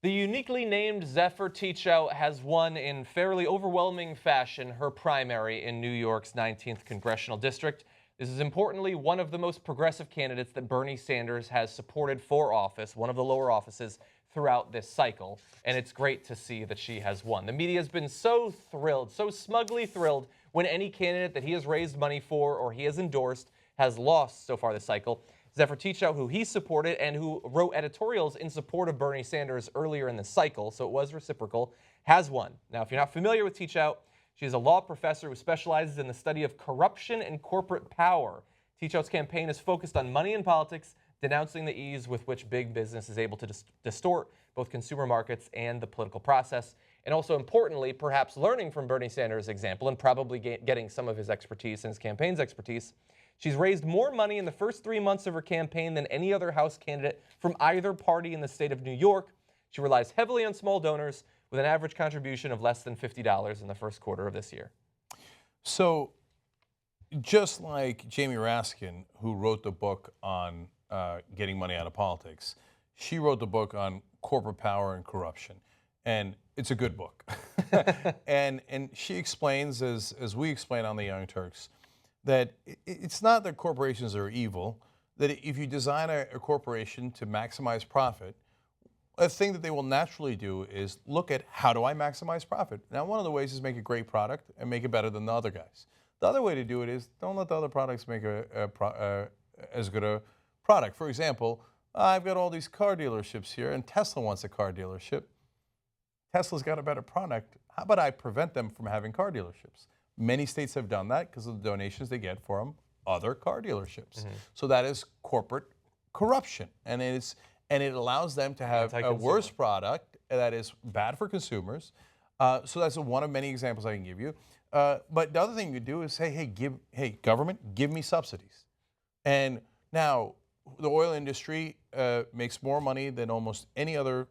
The uniquely named Zephyr Teachout has won in fairly overwhelming fashion her primary in New York's 19th Congressional District. This is importantly one of the most progressive candidates that Bernie Sanders has supported for office, one of the lower offices throughout this cycle. And it's great to see that she has won. The media has been so thrilled, so smugly thrilled when any candidate that he has raised money for or he has endorsed has lost so far this cycle. Zephyr Teachout, who he supported and who wrote editorials in support of Bernie Sanders earlier in the cycle, so it was reciprocal, has won. Now, if you're not familiar with Teachout, she is a law professor who specializes in the study of corruption and corporate power. Teachout's campaign is focused on money in politics, denouncing the ease with which big business is able to distort both consumer markets and the political process, and also importantly, perhaps learning from Bernie Sanders' example and probably getting some of his expertise and his campaign's expertise. She's raised more money in the first 3 months of her campaign than any other House candidate from either party in the state of New York. She relies heavily on small donors with an average contribution of less than $50 in the first quarter of this year. So just like Jamie Raskin, who wrote the book on getting money out of politics, she wrote the book on corporate power and corruption. And it's a good book. and she explains, as we explain on the Young Turks, that it's not that corporations are evil, that if you design a corporation to maximize profit, a thing that they will naturally do is look at how do I maximize profit. Now, one of the ways is make a great product and make it better than the other guys. The other way to do it is don't let the other products make as good a product. For example, I've got all these car dealerships here, and Tesla wants a car dealership. Tesla's got a better product. How about I prevent them from having car dealerships? Many states have done that because of the donations they get from other car dealerships. Mm-hmm. So that is corporate corruption, and it allows them to have a worse product that is bad for consumers. So that's one of many examples I can give you. But the other thing you could do is say, hey, government, give me subsidies. And now the oil industry makes more money than almost any other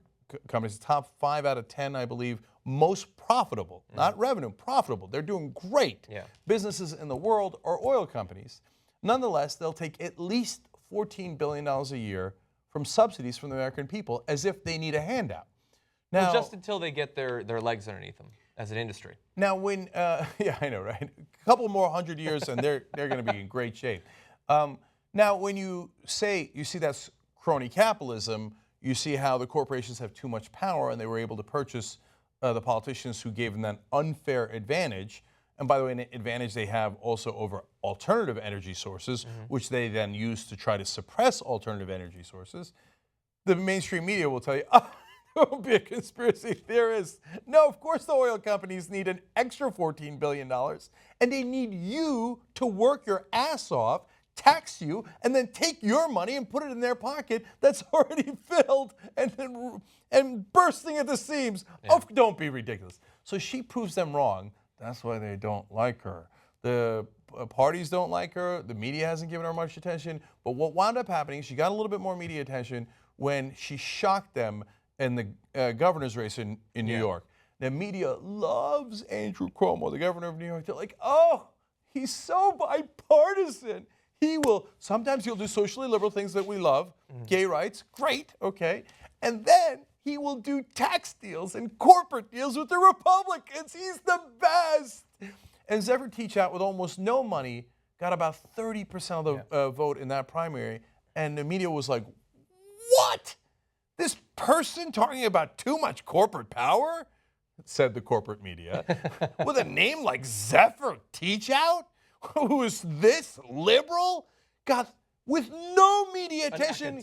companies. The top 5 out of 10, I believe, most profitable, not revenue, profitable. They're doing great. Yeah. Businesses in the world are oil companies. Nonetheless, they'll take at least $14 billion a year from subsidies from the American people as if they need a handout. Now, well, just until they get their legs underneath them as an industry. Now, when, yeah, I know, right? A couple more 100 years and they're going to be in great shape. Now, when you see that's crony capitalism, you see how the corporations have too much power and they were able to purchase the politicians who gave them that unfair advantage. And by the way, an advantage they have also over alternative energy sources, which they then use to try to suppress alternative energy sources. The mainstream media will tell you, oh, don't be a conspiracy theorist. No, of course the oil companies need an extra $14 billion, and they need you to work your ass off, tax you, and then take your money and put it in their pocket that's already filled and bursting at the seams. Yeah. Oh, don't be ridiculous. So she proves them wrong. That's why they don't like her. The parties don't like her. The media hasn't given her much attention. But what wound up happening, she got a little bit more media attention when she shocked them in the governor's race in New York. The media loves Andrew Cuomo, the governor of New York. They're like, oh, he's so bipartisan. Sometimes he'll do socially liberal things that we love, gay rights, great, okay. And then he will do tax deals and corporate deals with the Republicans. He's the best. And Zephyr Teachout, with almost no money, got about 30% of the vote in that primary. And the media was like, what? This person talking about too much corporate power? Said the corporate media. With a name like Zephyr Teachout? Who is this liberal, got, with no media attention,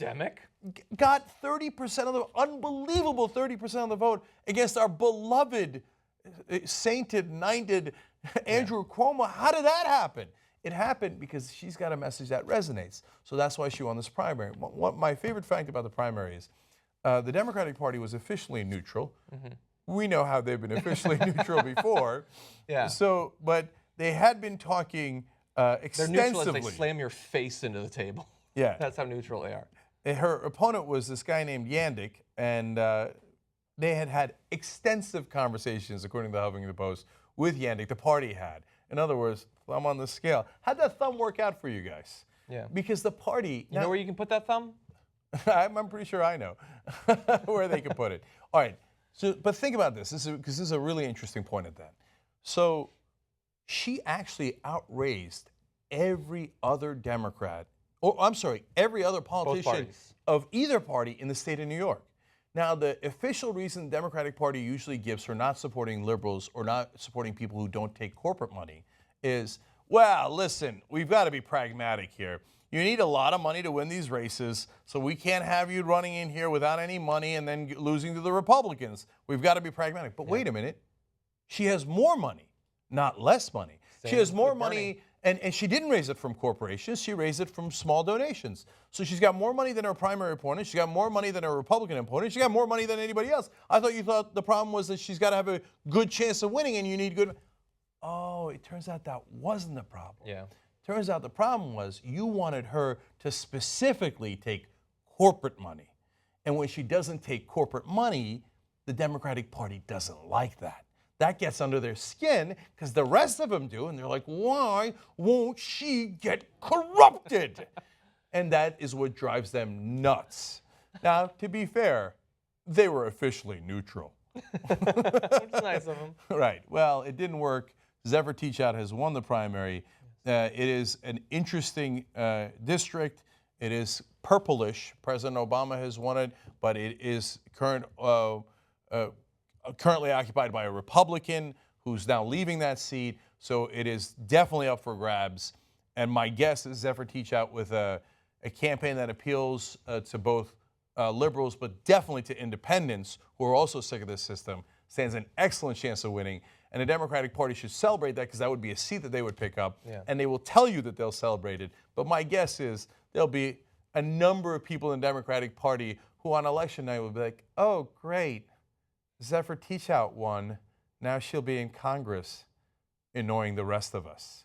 got 30% of the, unbelievable 30% of the vote against our beloved, sainted, knighted Andrew Cuomo. How did that happen? It happened because she's got a message that resonates. So that's why she won this primary. My favorite fact about the primary is the Democratic Party was officially neutral. We know how they've been officially neutral before. Yeah. So, but they had been talking extensively. They're neutral as they slam your face into the table. Yeah. That's how neutral they are. And her opponent was this guy named Yandick, and they had extensive conversations, according to the Huffington Post, with Yandick, the party had. In other words, thumb on the scale. How'd that thumb work out for you guys? Yeah. Because the party... You know where you can put that thumb? I'm pretty sure I know where they could put it. All right. So, but think about this, because this is a really interesting point at that. So, she actually outraised every other Democrat, or I'm sorry, every other politician of either party in the state of New York. Now, the official reason the Democratic Party usually gives for not supporting liberals or not supporting people who don't take corporate money is, well, listen, we've got to be pragmatic here. You need a lot of money to win these races, so we can't have you running in here without any money and then losing to the Republicans. We've got to be pragmatic. But wait a minute. She has more money, not less money. She has more money, and she didn't raise it from corporations. She raised it from small donations. So she's got more money than her primary opponent. She's got more money than her Republican opponent. She's got more money than anybody else. I thought you thought the problem was that she's got to have a good chance of winning, and you need good. Oh, it turns out that wasn't the problem. Yeah. Turns out the problem was you wanted her to specifically take corporate money. And when she doesn't take corporate money, the Democratic Party doesn't like that. That gets under their skin because the rest of them do, and they're like, why won't she get corrupted? And that is what drives them nuts. Now, to be fair, they were officially neutral. Which is nice of them. Right. Well, it didn't work. Zephyr Teachout has won the primary. It is an interesting district. It is purplish. President Obama has won it, but it is currently occupied by a Republican who's now leaving that seat. So it is definitely up for grabs. And my guess is Zephyr Teachout with a campaign that appeals to both liberals, but definitely to independents who are also sick of this system, stands an excellent chance of winning. And the Democratic Party should celebrate that because that would be a seat that they would pick up. Yeah. And they will tell you that they'll celebrate it. But my guess is there'll be a number of people in the Democratic Party who on election night will be like, oh, great, Zephyr Teachout won. Now she'll be in Congress annoying the rest of us.